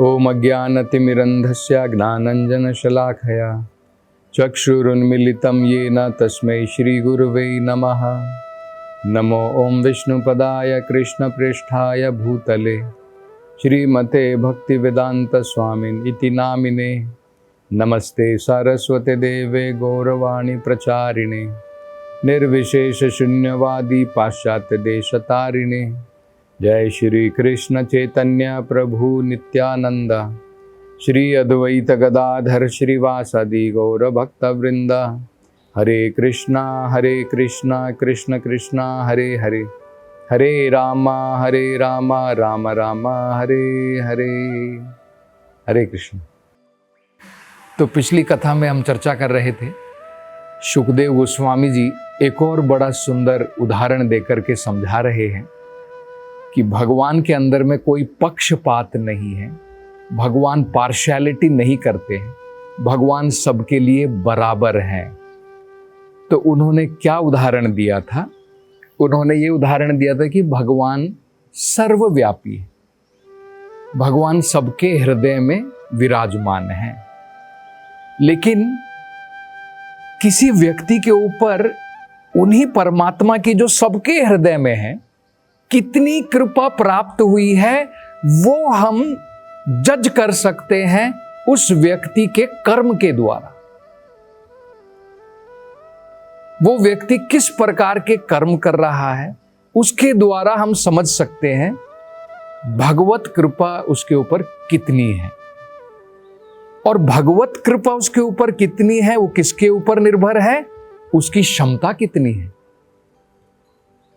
ओम अज्ञानतिमिरन्धस्य ज्ञानाञ्जनशलाखया चक्षुरुन्मीलितं येन तस्मै श्रीगुरुवे नमः। नमो ओम विष्णुपदाय कृष्णप्रेष्ठाय भूतले श्रीमते भक्तिवेदांत स्वामिन् इति नामिने। नमस्ते सरस्वते देवे गौरवाणी प्रचारिणे निर्विशेष शून्यवादी पाश्चात्य देशतारिणे। जय श्री कृष्ण चैतन्य प्रभु नित्यानंद श्री अद्वैत गदाधर श्रीवासादि गौर भक्त वृंद। हरे कृष्णा कृष्ण कृष्णा हरे हरे, हरे राम राम राम हरे हरे। हरे कृष्ण। तो पिछली कथा में हम चर्चा कर रहे थे, सुखदेव गोस्वामी जी एक और बड़ा सुंदर उदाहरण देकर के समझा रहे हैं कि भगवान के अंदर में कोई पक्षपात नहीं है, भगवान पार्शियलिटी नहीं करते हैं, भगवान सबके लिए बराबर हैं। तो उन्होंने क्या उदाहरण दिया था? उन्होंने ये उदाहरण दिया था कि भगवान सर्वव्यापी है, भगवान सबके हृदय में विराजमान है, लेकिन किसी व्यक्ति के ऊपर उन्हीं परमात्मा की जो सबके हृदय में है कितनी कृपा प्राप्त हुई है वो हम जज कर सकते हैं उस व्यक्ति के कर्म के द्वारा। वो व्यक्ति किस प्रकार के कर्म कर रहा है उसके द्वारा हम समझ सकते हैं भगवत कृपा उसके ऊपर कितनी है। और भगवत कृपा उसके ऊपर कितनी है वो किसके ऊपर निर्भर है? उसकी क्षमता कितनी है।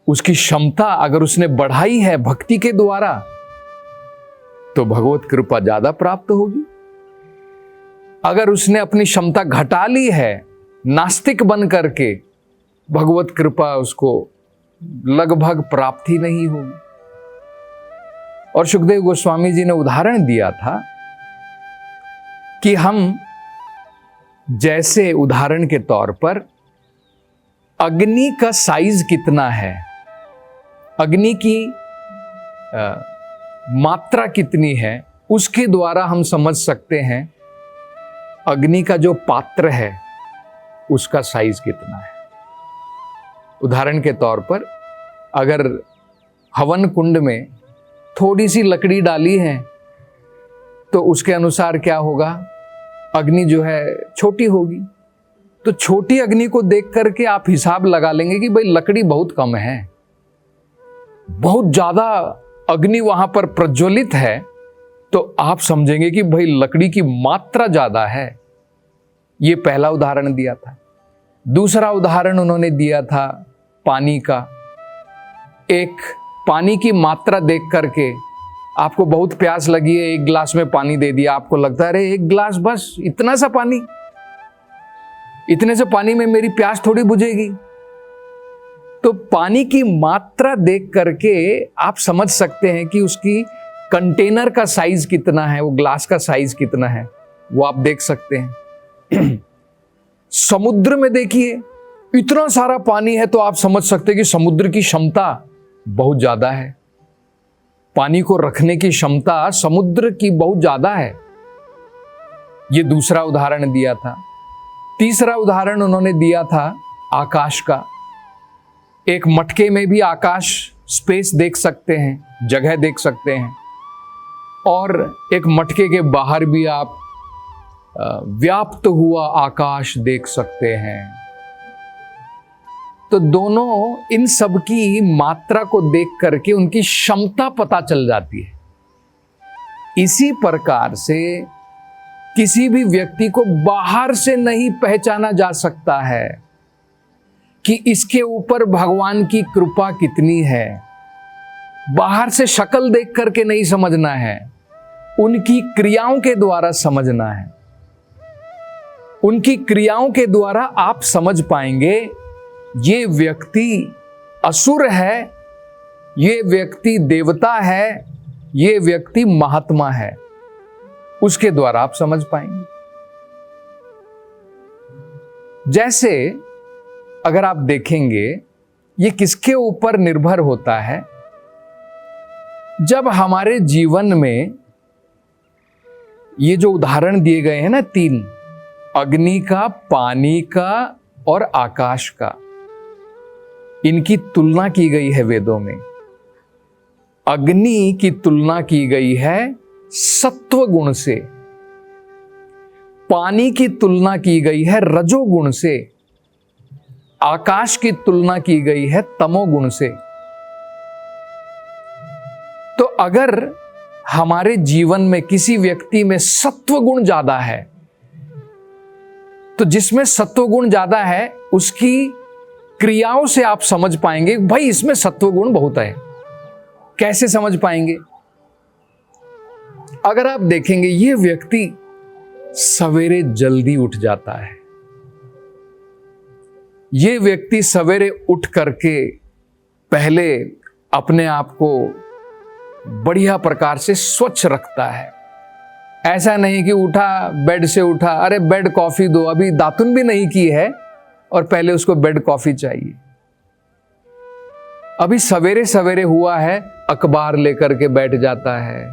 उसकी क्षमता अगर उसने बढ़ाई है भक्ति के द्वारा तो भगवत कृपा ज्यादा प्राप्त होगी। अगर उसने अपनी क्षमता घटा ली है नास्तिक बन करके, भगवत कृपा उसको लगभग प्राप्त ही नहीं होगी। और सुखदेव गोस्वामी जी ने उदाहरण दिया था कि हम जैसे उदाहरण के तौर पर अग्नि का साइज कितना है, अग्नि की मात्रा कितनी है, उसके द्वारा हम समझ सकते हैं अग्नि का जो पात्र है उसका साइज कितना है। उदाहरण के तौर पर अगर हवन कुंड में थोड़ी सी लकड़ी डाली है तो उसके अनुसार क्या होगा, अग्नि जो है छोटी होगी। तो छोटी अग्नि को देख करके आप हिसाब लगा लेंगे कि भाई लकड़ी बहुत कम है, बहुत ज्यादा अग्नि वहां पर प्रज्वलित है, तो आप समझेंगे कि भाई लकड़ी की मात्रा ज्यादा है। ये पहला उदाहरण दिया था। दूसरा उदाहरण उन्होंने दिया था पानी का। एक पानी की मात्रा देख करके आपको बहुत प्यास लगी है, एक गिलास में पानी दे दिया, आपको लगता है अरे एक गिलास बस, इतना सा पानी, इतने से पानी में मेरी प्यास थोड़ी बुझेगी। तो पानी की मात्रा देख करके आप समझ सकते हैं कि उसकी कंटेनर का साइज कितना है, वो ग्लास का साइज कितना है, वो आप देख सकते हैं। समुद्र में देखिए इतना सारा पानी है तो आप समझ सकते हैं कि समुद्र की क्षमता बहुत ज्यादा है, पानी को रखने की क्षमता समुद्र की बहुत ज्यादा है। ये दूसरा उदाहरण दिया था। तीसरा उदाहरण उन्होंने दिया था आकाश का। एक मटके में भी आकाश, स्पेस देख सकते हैं, जगह देख सकते हैं, और एक मटके के बाहर भी आप व्याप्त हुआ आकाश देख सकते हैं। तो दोनों इन सब की मात्रा को देख करके उनकी क्षमता पता चल जाती है। इसी प्रकार से किसी भी व्यक्ति को बाहर से नहीं पहचाना जा सकता है कि इसके ऊपर भगवान की कृपा कितनी है। बाहर से शक्ल देख करके नहीं समझना है, उनकी क्रियाओं के द्वारा समझना है। उनकी क्रियाओं के द्वारा आप समझ पाएंगे ये व्यक्ति असुर है, ये व्यक्ति देवता है, ये व्यक्ति महात्मा है। उसके द्वारा आप समझ पाएंगे। जैसे अगर आप देखेंगे ये किसके ऊपर निर्भर होता है, जब हमारे जीवन में ये जो उदाहरण दिए गए हैं ना, 3, अग्नि का, पानी का और आकाश का, इनकी तुलना की गई है वेदों में। अग्नि की तुलना की गई है सत्व गुण से, पानी की तुलना की गई है रजोगुण से, आकाश की तुलना की गई है तमोगुण से। तो अगर हमारे जीवन में किसी व्यक्ति में सत्व गुण ज्यादा है, तो जिसमें सत्व गुण ज्यादा है उसकी क्रियाओं से आप समझ पाएंगे भाई इसमें सत्व गुण बहुत है। कैसे समझ पाएंगे? अगर आप देखेंगे ये व्यक्ति सवेरे जल्दी उठ जाता है, ये व्यक्ति सवेरे उठ करके पहले अपने आप को बढ़िया प्रकार से स्वच्छ रखता है। ऐसा नहीं कि उठा, बेड से उठा, अरे बेड कॉफी दो, अभी दातुन भी नहीं की है और पहले उसको बेड कॉफी चाहिए। अभी सवेरे सवेरे हुआ है, अखबार लेकर के बैठ जाता है।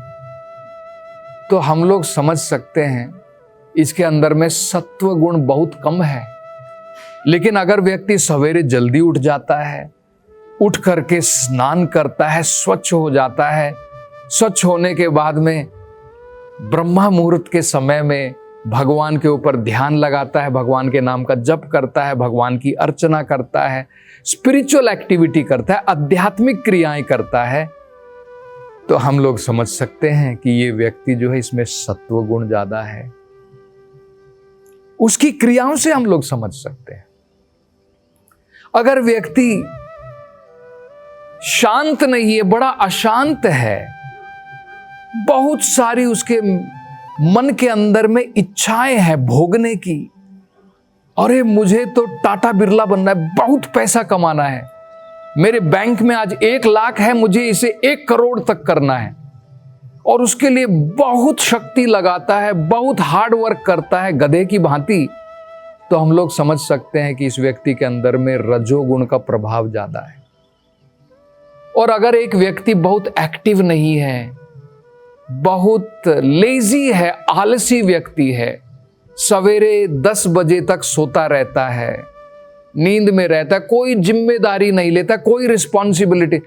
तो हम लोग समझ सकते हैं इसके अंदर में सत्व गुण बहुत कम है। लेकिन अगर व्यक्ति सवेरे जल्दी उठ जाता है, उठ करके स्नान करता है, स्वच्छ हो जाता है, स्वच्छ होने के बाद में ब्रह्मा मुहूर्त के समय में भगवान के ऊपर ध्यान लगाता है, भगवान के नाम का जप करता है, भगवान की अर्चना करता है, स्पिरिचुअल एक्टिविटी करता है, आध्यात्मिक क्रियाएं करता है, तो हम लोग समझ सकते हैं कि ये व्यक्ति जो है इसमें सत्व गुण ज्यादा है। उसकी क्रियाओं से हम लोग समझ सकते हैं। अगर व्यक्ति शांत नहीं है, बड़ा अशांत है, बहुत सारी उसके मन के अंदर में इच्छाएं हैं भोगने की, अरे मुझे तो टाटा बिरला बनना है, बहुत पैसा कमाना है, मेरे बैंक में आज 1 लाख है, मुझे इसे 1 करोड़ तक करना है, और उसके लिए बहुत शक्ति लगाता है, बहुत हार्ड वर्क करता है गधे की भांति, तो हम लोग समझ सकते हैं कि इस व्यक्ति के अंदर में रजोगुण का प्रभाव ज्यादा है। और अगर एक व्यक्ति बहुत एक्टिव नहीं है, बहुत लेजी है, आलसी व्यक्ति है, सवेरे 10 बजे तक सोता रहता है, नींद में रहता है, कोई जिम्मेदारी नहीं लेता, कोई रिस्पॉन्सिबिलिटी,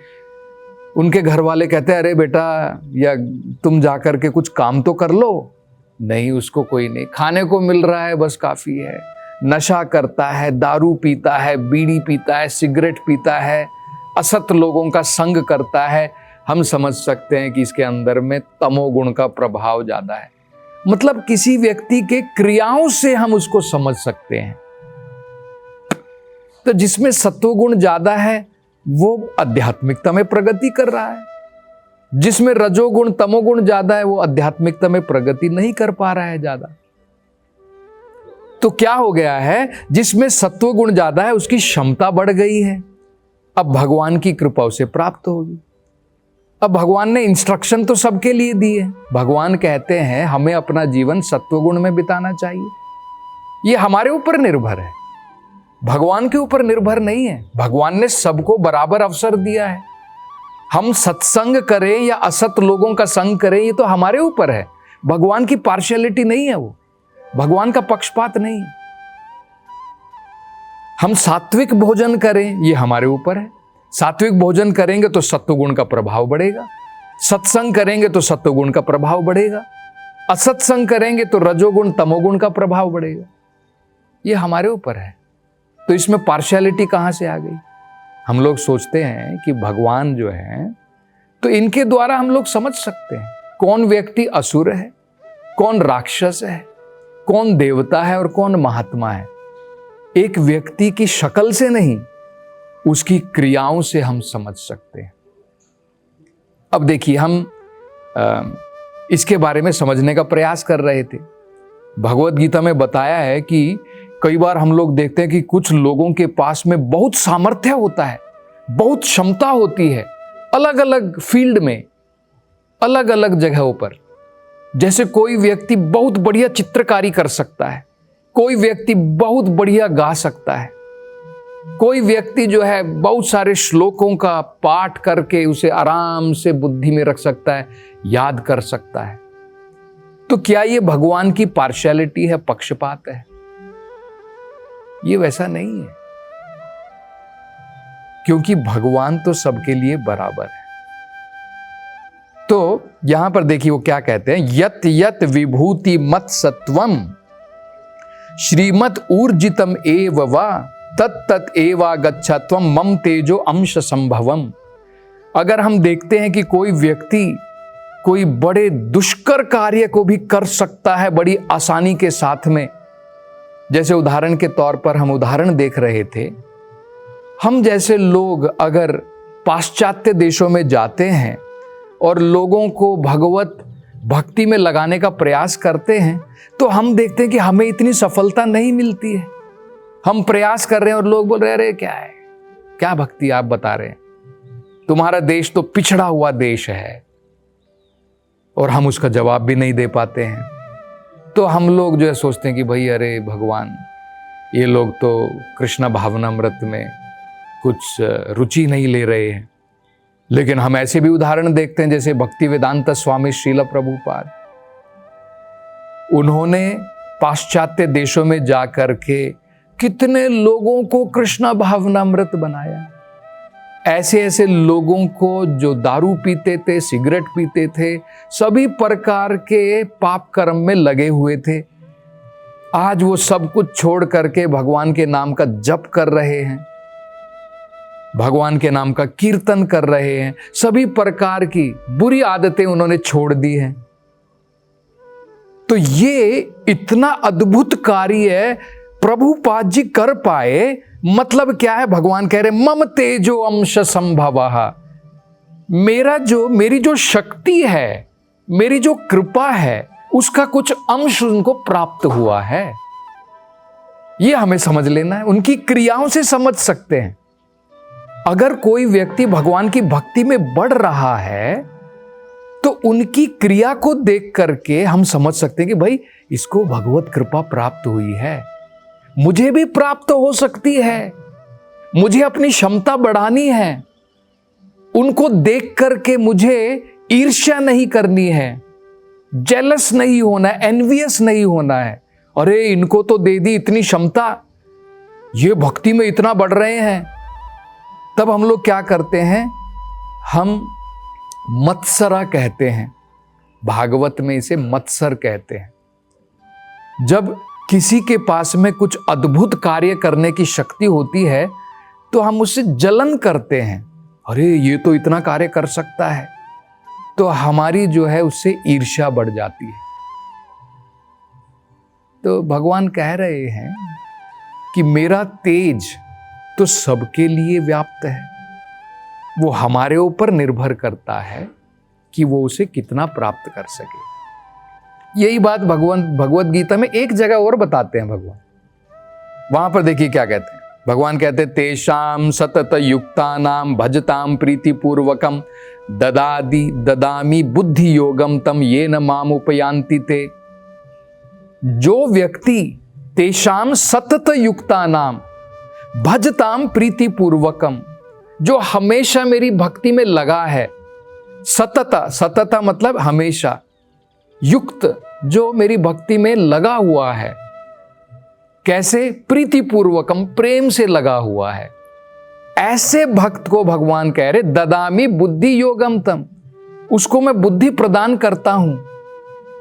उनके घर वाले कहते हैं अरे बेटा या तुम जाकर के कुछ काम तो कर लो, नहीं, उसको कोई नहीं, खाने को मिल रहा है बस काफी है, नशा करता है, दारू पीता है, बीड़ी पीता है, सिगरेट पीता है, असत लोगों का संग करता है। हम समझ सकते हैं कि इसके अंदर में तमोगुण का प्रभाव ज्यादा है। मतलब किसी व्यक्ति के क्रियाओं से हम उसको समझ सकते हैं। तो जिसमें सत्वगुण ज्यादा है वो आध्यात्मिकता में प्रगति कर रहा है, जिसमें रजोगुण तमोगुण ज्यादा है वो आध्यात्मिकता में प्रगति नहीं कर पा रहा है ज्यादा। तो क्या हो गया है, जिसमें सत्वगुण ज्यादा है उसकी क्षमता बढ़ गई है, अब भगवान की कृपा उसे प्राप्त होगी। अब भगवान ने इंस्ट्रक्शन तो सबके लिए दी है। भगवान कहते हैं हमें अपना जीवन सत्वगुण में बिताना चाहिए, ये हमारे ऊपर निर्भर है, भगवान के ऊपर निर्भर नहीं है। भगवान ने सबको बराबर अवसर दिया है, हम सत्संग करें या असत लोगों का संग करें ये तो हमारे ऊपर है। भगवान की पार्शियलिटी नहीं है, वो भगवान का पक्षपात नहीं है। हम सात्विक भोजन करें ये हमारे ऊपर है, सात्विक भोजन करेंगे तो सत्वगुण का प्रभाव बढ़ेगा, सत्संग करेंगे तो सत्वगुण का प्रभाव बढ़ेगा, असत्संग करेंगे तो रजोगुण तमोगुण का प्रभाव बढ़ेगा, ये हमारे ऊपर है। तो इसमें पार्शियलिटी कहां से आ गई? हम लोग सोचते हैं कि भगवान जो है तो इनके द्वारा हम लोग समझ सकते हैं कौन व्यक्ति असुर है, कौन राक्षस है, कौन देवता है और कौन महात्मा है। एक व्यक्ति की शक्ल से नहीं, उसकी क्रियाओं से हम समझ सकते हैं। अब देखिए, हम इसके बारे में समझने का प्रयास कर रहे थे। भगवत गीता में बताया है कि कई बार हम लोग देखते हैं कि कुछ लोगों के पास में बहुत सामर्थ्य होता है, बहुत क्षमता होती है, अलग अलग फील्ड में, अलग अलग जगहों पर। जैसे कोई व्यक्ति बहुत बढ़िया चित्रकारी कर सकता है, कोई व्यक्ति बहुत बढ़िया गा सकता है, कोई व्यक्ति जो है बहुत सारे श्लोकों का पाठ करके उसे आराम से बुद्धि में रख सकता है, याद कर सकता है। तो क्या ये भगवान की पार्शियलिटी है, पक्षपात है? ये वैसा नहीं है, क्योंकि भगवान तो सबके लिए बराबर है। तो यहां पर देखिए वो क्या कहते हैं, यत यत विभूति मत सत्वम श्रीमत ऊर्जितम एव वा तत्त एवा गच्छत्वम मम तेजो अंश संभवम। अगर हम देखते हैं कि कोई व्यक्ति कोई बड़े दुष्कर कार्य को भी कर सकता है बड़ी आसानी के साथ में, जैसे उदाहरण के तौर पर हम उदाहरण देख रहे थे, हम जैसे लोग अगर पाश्चात्य देशों में जाते हैं और लोगों को भगवत भक्ति में लगाने का प्रयास करते हैं, तो हम देखते हैं कि हमें इतनी सफलता नहीं मिलती है। हम प्रयास कर रहे हैं और लोग बोल रहे हैं अरे क्या है, क्या भक्ति आप बता रहे हैं, तुम्हारा देश तो पिछड़ा हुआ देश है, और हम उसका जवाब भी नहीं दे पाते हैं। तो हम लोग जो है सोचते हैं कि भाई अरे भगवान, ये लोग तो कृष्ण भावनामृत में कुछ रुचि नहीं ले रहे हैं। लेकिन हम ऐसे भी उदाहरण देखते हैं, जैसे भक्ति वेदांत स्वामी श्रील प्रभुपाद, उन्होंने पाश्चात्य देशों में जाकर के कितने लोगों को कृष्ण भावनामृत बनाया। ऐसे ऐसे लोगों को जो दारू पीते थे, सिगरेट पीते थे, सभी प्रकार के पाप कर्म में लगे हुए थे, आज वो सब कुछ छोड़ करके भगवान के नाम का जप कर रहे हैं, भगवान के नाम का कीर्तन कर रहे हैं, सभी प्रकार की बुरी आदतें उन्होंने छोड़ दी हैं। तो ये इतना अद्भुत कार्य प्रभुपाद जी कर पाए, मतलब क्या है, भगवान कह रहे मम तेजो अंश संभवः, मेरी जो शक्ति है, मेरी जो कृपा है, उसका कुछ अंश उनको प्राप्त हुआ है। ये हमें समझ लेना है, उनकी क्रियाओं से समझ सकते हैं। अगर कोई व्यक्ति भगवान की भक्ति में बढ़ रहा है तो उनकी क्रिया को देख करके हम समझ सकते हैं कि भाई इसको भगवत कृपा प्राप्त हुई है, मुझे भी प्राप्त हो सकती है, मुझे अपनी क्षमता बढ़ानी है। उनको देख करके मुझे ईर्ष्या नहीं करनी है, जेलस नहीं होना है, एनवियस नहीं होना है। अरे इनको तो दे दी इतनी क्षमता, ये भक्ति में इतना बढ़ रहे हैं। तब हम लोग क्या करते हैं, हम मत्सरा कहते हैं, भागवत में इसे मत्सर कहते हैं। जब किसी के पास में कुछ अद्भुत कार्य करने की शक्ति होती है तो हम उससे जलन करते हैं, अरे ये तो इतना कार्य कर सकता है, तो हमारी जो है उससे ईर्ष्या बढ़ जाती है। तो भगवान कह रहे हैं कि मेरा तेज तो सबके लिए व्याप्त है, वो हमारे ऊपर निर्भर करता है कि वो उसे कितना प्राप्त कर सके। यही बात भगवत गीता में एक जगह और बताते हैं भगवान। वहां पर देखिए क्या कहते हैं, भगवान कहते हैं तेषाम सतत युक्तानाम भजताम प्रीतिपूर्वकम ददामी बुद्धि योगम तम येन माम उपयान्ति ते। जो व्यक्ति तेषाम सतत युक्तानाम भजताम प्रीतिपूर्वकम, जो हमेशा मेरी भक्ति में लगा है, सतत मतलब हमेशा, युक्त जो मेरी भक्ति में लगा हुआ है, कैसे, प्रीतिपूर्वकम प्रेम से लगा हुआ है, ऐसे भक्त को भगवान कह रहे ददामी बुद्धि योगम तम, उसको मैं बुद्धि प्रदान करता हूं,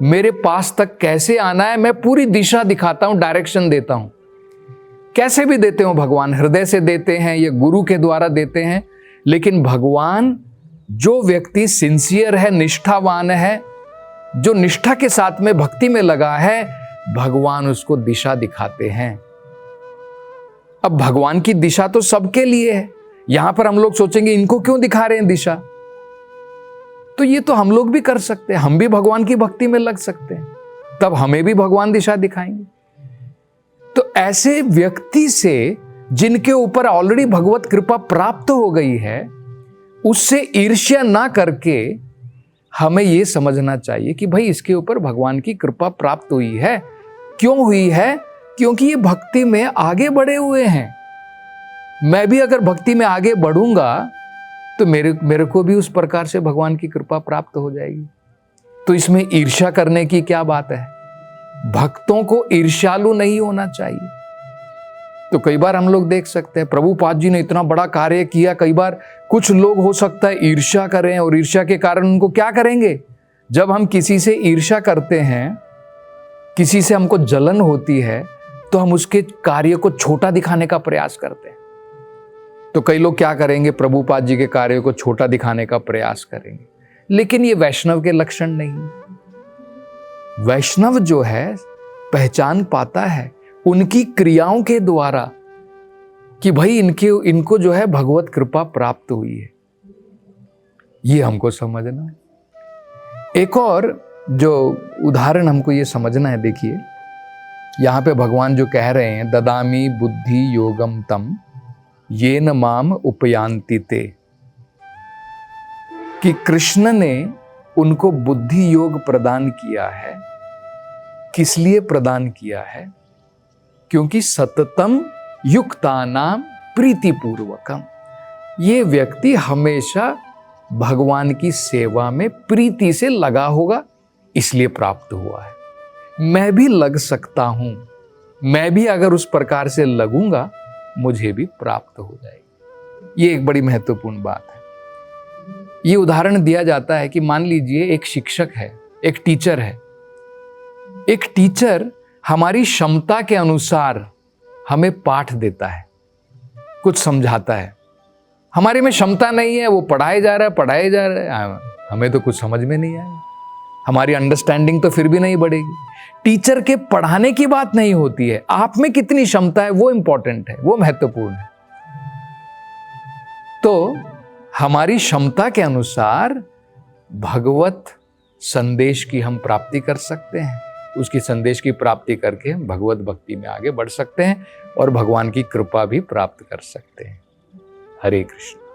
मेरे पास तक कैसे आना है मैं पूरी दिशा दिखाता हूं, डायरेक्शन देता हूं। कैसे भी देते हो भगवान, हृदय से देते हैं या गुरु के द्वारा देते हैं, लेकिन भगवान जो व्यक्ति सिंसियर है, निष्ठावान है, जो निष्ठा के साथ में भक्ति में लगा है, भगवान उसको दिशा दिखाते हैं। अब भगवान की दिशा तो सबके लिए है। यहां पर हम लोग सोचेंगे इनको क्यों दिखा रहे हैं दिशा, तो ये तो हम लोग भी कर सकते हैं, हम भी भगवान की भक्ति में लग सकते हैं, तब हमें भी भगवान दिशा दिखाएंगे। तो ऐसे व्यक्ति से जिनके ऊपर ऑलरेडी भगवत कृपा प्राप्त हो गई है, उससे ईर्ष्या ना करके हमें यह समझना चाहिए कि भाई इसके ऊपर भगवान की कृपा प्राप्त हुई है। क्यों हुई है? क्योंकि ये भक्ति में आगे बढ़े हुए हैं। मैं भी अगर भक्ति में आगे बढ़ूंगा तो मेरे को भी उस प्रकार से भगवान की कृपा प्राप्त हो जाएगी। तो इसमें ईर्ष्या करने की क्या बात है? भक्तों को ईर्ष्यालु नहीं होना चाहिए। तो कई बार हम लोग देख सकते हैं प्रभुपाद जी ने इतना बड़ा कार्य किया, कई बार कुछ लोग हो सकता है ईर्ष्या करें और ईर्ष्या के कारण उनको क्या करेंगे? जब हम किसी से ईर्ष्या करते हैं, किसी से हमको जलन होती है, तो हम उसके कार्य को छोटा दिखाने का प्रयास करते हैं। तो कई लोग क्या करेंगे? प्रभुपाद जी के कार्य को छोटा दिखाने का प्रयास करेंगे। लेकिन ये वैष्णव के लक्षण नहीं। वैष्णव जो है पहचान पाता है उनकी क्रियाओं के द्वारा कि भाई इनको जो है भगवत कृपा प्राप्त हुई है। ये हमको समझना है। एक और जो उदाहरण हमको ये समझना है, देखिए यहां पे भगवान जो कह रहे हैं, ददामी बुद्धि योगम तम येन माम उपयान्ति ते, कि कृष्ण ने उनको बुद्धि योग प्रदान किया है। किस लिए प्रदान किया है? क्योंकि सततम युक्तानाम प्रीतिपूर्वकम, ये व्यक्ति हमेशा भगवान की सेवा में प्रीति से लगा होगा, इसलिए प्राप्त हुआ है। मैं भी लग सकता हूं, मैं भी अगर उस प्रकार से लगूंगा मुझे भी प्राप्त हो जाएगी। ये एक बड़ी महत्वपूर्ण बात है। ये उदाहरण दिया जाता है कि मान लीजिए एक शिक्षक है, एक टीचर है। एक टीचर हमारी क्षमता के अनुसार हमें पाठ देता है, कुछ समझाता है। हमारे में क्षमता नहीं है, वो पढ़ाए जा रहा है, हमें तो कुछ समझ में नहीं आया, हमारी अंडरस्टैंडिंग तो फिर भी नहीं बढ़ेगी। टीचर के पढ़ाने की बात नहीं होती है, आप में कितनी क्षमता है वो इंपॉर्टेंट है, वो महत्वपूर्ण है। तो हमारी क्षमता के अनुसार भगवत संदेश की हम प्राप्ति कर सकते हैं। उसकी संदेश की प्राप्ति करके हम भगवत भक्ति में आगे बढ़ सकते हैं और भगवान की कृपा भी प्राप्त कर सकते हैं। हरे कृष्ण।